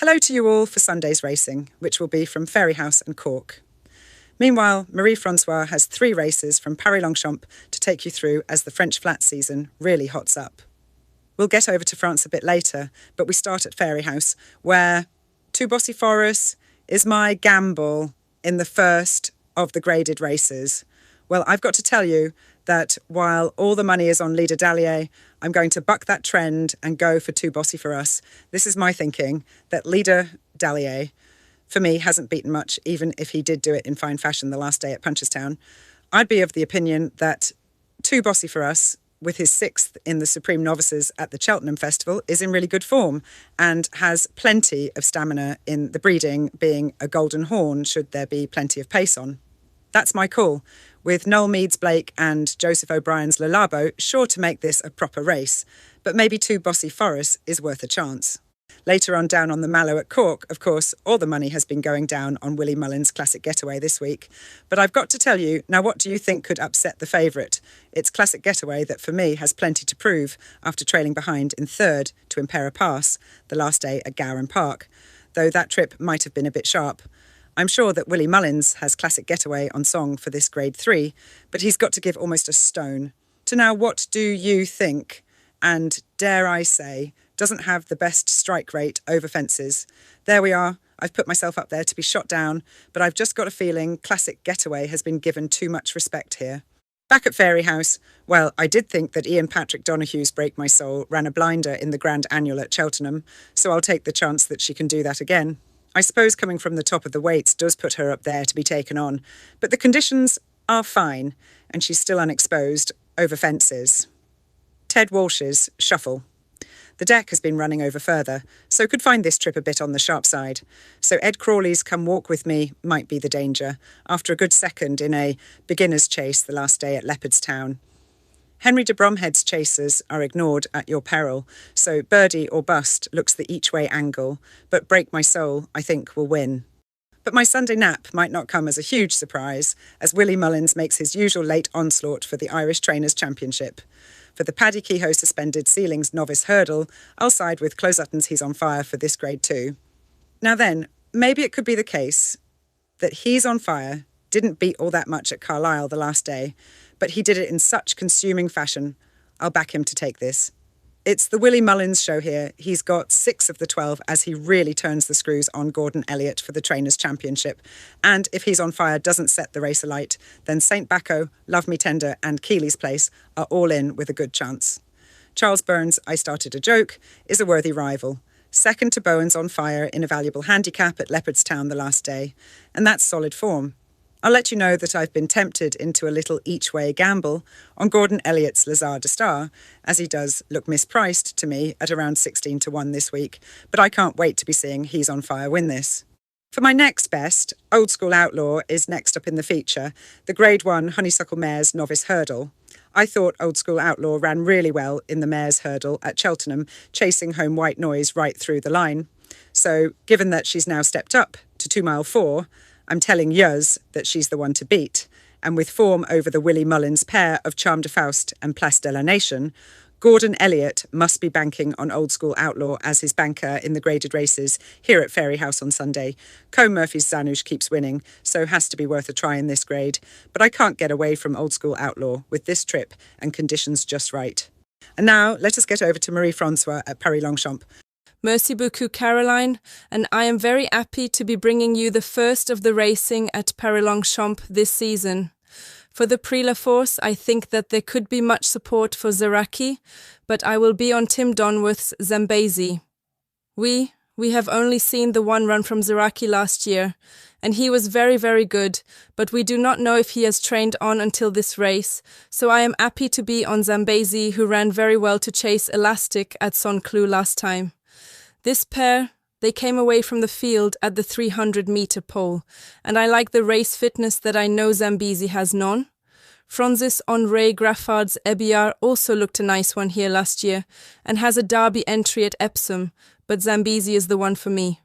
Hello to you all for Sunday's racing, which will be from Fairyhouse and Cork. Meanwhile, Marie-Francoise has 3 races from ParisLongchamp to take you through as the French flat season really hots up. We'll get over to France a bit later, but we start at Fairyhouse, where Two Bossy Forest is my gamble in the first of the graded races. Well, I've got to tell you that while all the money is on Leader Dallier, I'm going to buck that trend and go for Too Bossy for Us. This is my thinking, that Leader Dallier, for me, hasn't beaten much, even if he did do it in fine fashion the last day at Punchestown. I'd be of the opinion that Too Bossy for Us, with his 6th in the Supreme Novices at the Cheltenham Festival, is in really good form and has plenty of stamina in the breeding, being a golden horn should there be plenty of pace on. That's my call, with Noel Meads Blake and Joseph O'Brien's Le Labo sure to make this a proper race, but maybe Too Bossy Forest is worth a chance. Later on down on the Mallow at Cork, of course, all the money has been going down on Willie Mullins' Classic Getaway this week. But I've got to tell you, now what do you think could upset the favourite? It's Classic Getaway that for me has plenty to prove after trailing behind in 3rd to Impera Pass the last day at Gowran Park, though that trip might have been a bit sharp. I'm sure that Willie Mullins has Classic Getaway on song for this Grade 3, but he's got to give almost a stone. To now, what do you think? And dare I say, doesn't have the best strike rate over fences. There we are. I've put myself up there to be shot down, but I've just got a feeling Classic Getaway has been given too much respect here. Back at Fairyhouse, well, I did think that Ian Patrick Donohue's Break My Soul ran a blinder in the Grand Annual at Cheltenham, so I'll take the chance that she can do that again. I suppose coming from the top of the weights does put her up there to be taken on, but the conditions are fine, and she's still unexposed over fences. Ted Walsh's Shuffle. The deck has been running over further, so could find this trip a bit on the sharp side. So Ed Crawley's Come Walk With Me might be the danger, after a good second in a beginner's chase the last day at Leopardstown. Henry de Bromhead's chasers are ignored at your peril, so birdie or bust looks the each-way angle, but Break My Soul, I think, will win. But my Sunday nap might not come as a huge surprise, as Willie Mullins makes his usual late onslaught for the Irish Trainers' Championship. For the Paddy Kehoe suspended Sealing's Novice Hurdle, I'll side with Closutton's He's on Fire for this Grade 2. Now then, maybe it could be the case that He's on Fire didn't beat all that much at Carlisle the last day, but he did it in such consuming fashion. I'll back him to take this. It's the Willie Mullins show here. He's got 6 of the 12 as he really turns the screws on Gordon Elliott for the Trainers' Championship. And if He's on Fire doesn't set the race alight, then St. Bacco, Love Me Tender and Keeley's Place are all in with a good chance. Charles Burns' I Started a Joke is a worthy rival. Second to Bowen's On Fire in a valuable handicap at Leopardstown the last day. And that's solid form. I'll let you know that I've been tempted into a little each-way gamble on Gordon Elliott's Lazare de Star, as he does look mispriced to me at around 16 to 1 this week, but I can't wait to be seeing He's on Fire win this. For my next best, Old School Outlaw is next up in the feature, the Grade 1 Honeysuckle Mares Novice Hurdle. I thought Old School Outlaw ran really well in the Mares Hurdle at Cheltenham, chasing home White Noise right through the line. So, given that she's now stepped up to 2 mile 4, I'm telling Yuz that she's the one to beat, and with form over the Willie Mullins pair of Charme de Faust and Place de la Nation, Gordon Elliott must be banking on Old School Outlaw as his banker in the graded races here at Fairyhouse on Sunday. Combe Murphy's Zanush keeps winning, so has to be worth a try in this grade, but I can't get away from Old School Outlaw with this trip and conditions just right. And now let us get over to Marie-Francoise at ParisLongchamp. Merci beaucoup, Caroline, and I am very happy to be bringing you the first of the racing at ParisLongchamp this season. For the Prix La Force, I think that there could be much support for Zaraki, but I will be on Tim Donworth's Zambezi. We have only seen the one run from Zaraki last year, and he was very, very good, but we do not know if he has trained on until this race, so I am happy to be on Zambezi, who ran very well to chase Elastic at Saint-Cloud last time. This pair, they came away from the field at the 300-metre pole, and I like the race fitness that I know Zambezi has none. Francis Henri Graffard's Ebillard also looked a nice one here last year, and has a derby entry at Epsom, but Zambezi is the one for me.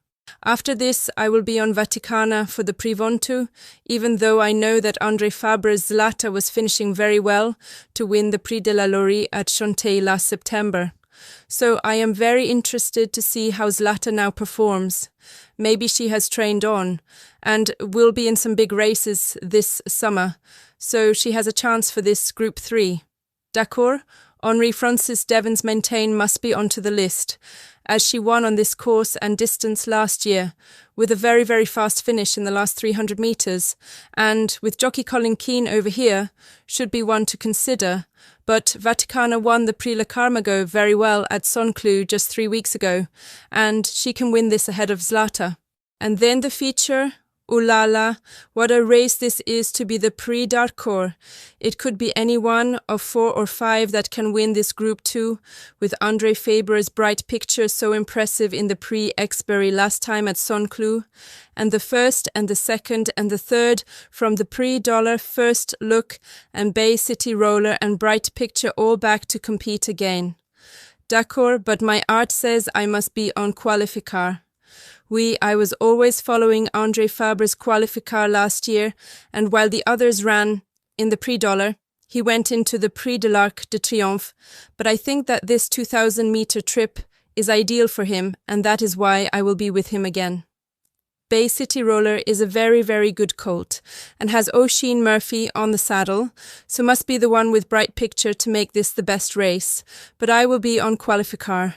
After this, I will be on Vaticana for the Prix Vanteaux, even though I know that André Fabre's Zlata was finishing very well to win the Prix de la Laurie at Chantilly last September. So I am very interested to see how Zlata now performs. Maybe she has trained on and will be in some big races this summer, so she has a chance for this Group 3. D'accord? Henri Francis Devon's Maintain must be onto the list, as she won on this course and distance last year, with a very, very fast finish in the last 300 metres, and with jockey Colin Keane over here, should be one to consider. But Vaticana won the Prix Le Carmago very well at Sonclus just 3 weeks ago, and she can win this ahead of Zlata. And then the feature, ooh la la, what a race this is to be the Prix d'Harcourt. It could be any one of 4 or 5 that can win this Group 2, with André Faber's bright picture so impressive in the Prix Exbury last time at Sonclus, and the first and the second and the third from the Prix Dollar, First Look and Bay City Roller and Bright Picture all back to compete again. D'accord, but my art says I must be on Qualificar. I was always following André Faber's Qualificar last year, and while the others ran in the Prix Dollar, he went into the Prix de l'Arc de Triomphe, but I think that this 2,000-metre trip is ideal for him, and that is why I will be with him again. Bay City Roller is a very, very good colt, and has Oisin Murphy on the saddle, so must be the one with bright picture to make this the best race, but I will be on Qualificar.